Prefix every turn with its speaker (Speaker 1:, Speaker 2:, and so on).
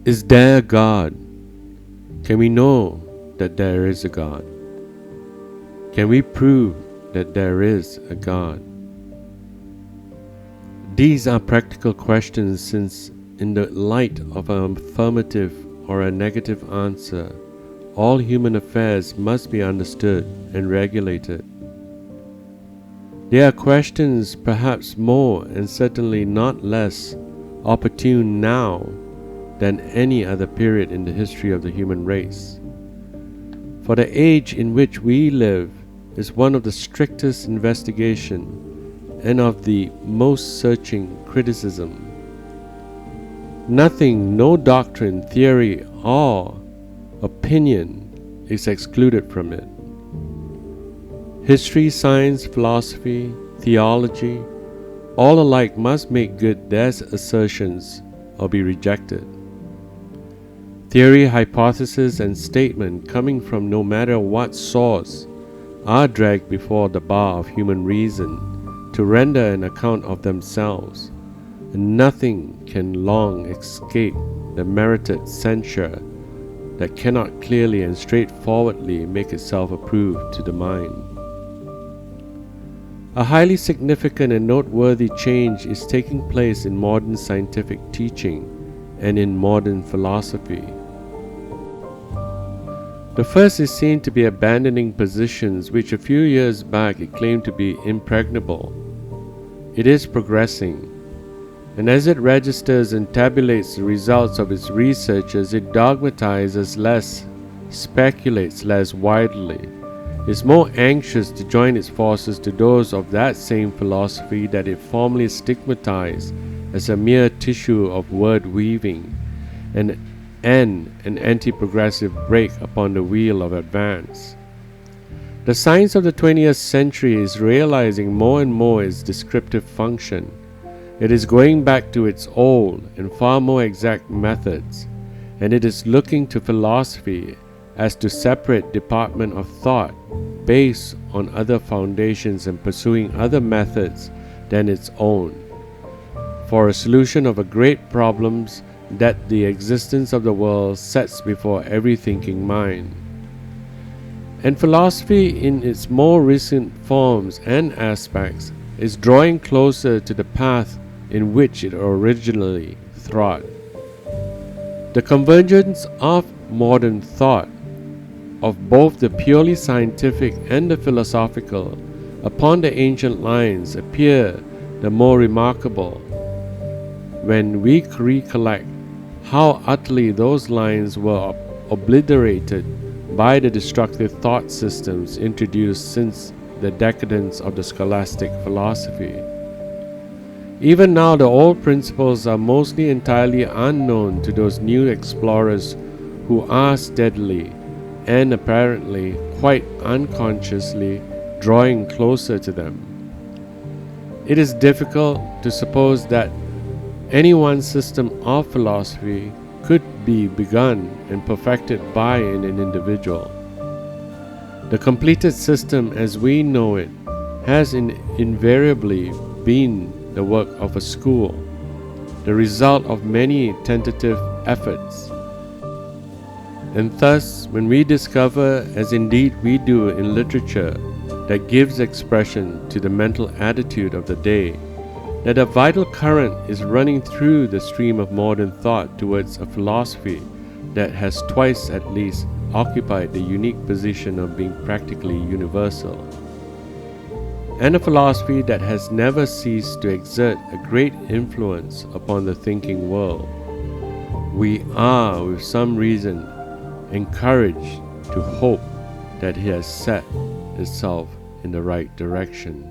Speaker 1: Is there a God? Can we know that there is a God? Can we prove that there is a God? These are practical questions, since in the light of an affirmative or a negative answer, all human affairs must be understood and regulated. They are questions perhaps more and certainly not less opportune now than any other period in the history of the human race. For the age in which we live is one of the strictest investigation and of the most searching criticism. Nothing, no doctrine, theory, or opinion is excluded from it. History, science, philosophy, theology, all alike must make good their assertions or be rejected. Theory, hypothesis, and statement coming from no matter what source are dragged before the bar of human reason to render an account of themselves, and nothing can long escape the merited censure that cannot clearly and straightforwardly make itself approved to the mind. A highly significant and noteworthy change is taking place in modern scientific teaching and in modern philosophy. The first is seen to be abandoning positions which a few years back it claimed to be impregnable. It is progressing, and as it registers and tabulates the results of its researches, it dogmatizes less, speculates less widely, is more anxious to join its forces to those of that same philosophy that it formerly stigmatized as a mere tissue of word weaving, and an anti-progressive brake upon the wheel of advance. The science of the 20th century is realizing more and more its descriptive function. It is going back to its old and far more exact methods, and it is looking to philosophy as to separate department of thought based on other foundations and pursuing other methods than its own, for a solution of a great problems that the existence of the world sets before every thinking mind. And philosophy in its more recent forms and aspects is drawing closer to the path in which it originally trod. The convergence of modern thought, of both the purely scientific and the philosophical, upon the ancient lines appear the more remarkable when we recollect how utterly those lines were obliterated by the destructive thought systems introduced since the decadence of the scholastic philosophy. Even now, the old principles are mostly entirely unknown to those new explorers who are steadily and apparently quite unconsciously drawing closer to them. It is difficult to suppose that any one system of philosophy could be begun and perfected by an individual. The completed system as we know it has invariably been the work of a school, the result of many tentative efforts. And thus, when we discover, as indeed we do in literature that gives expression to the mental attitude of the day, that a vital current is running through the stream of modern thought towards a philosophy that has twice at least occupied the unique position of being practically universal, and a philosophy that has never ceased to exert a great influence upon the thinking world, we are, with some reason, encouraged to hope that it has set itself in the right direction.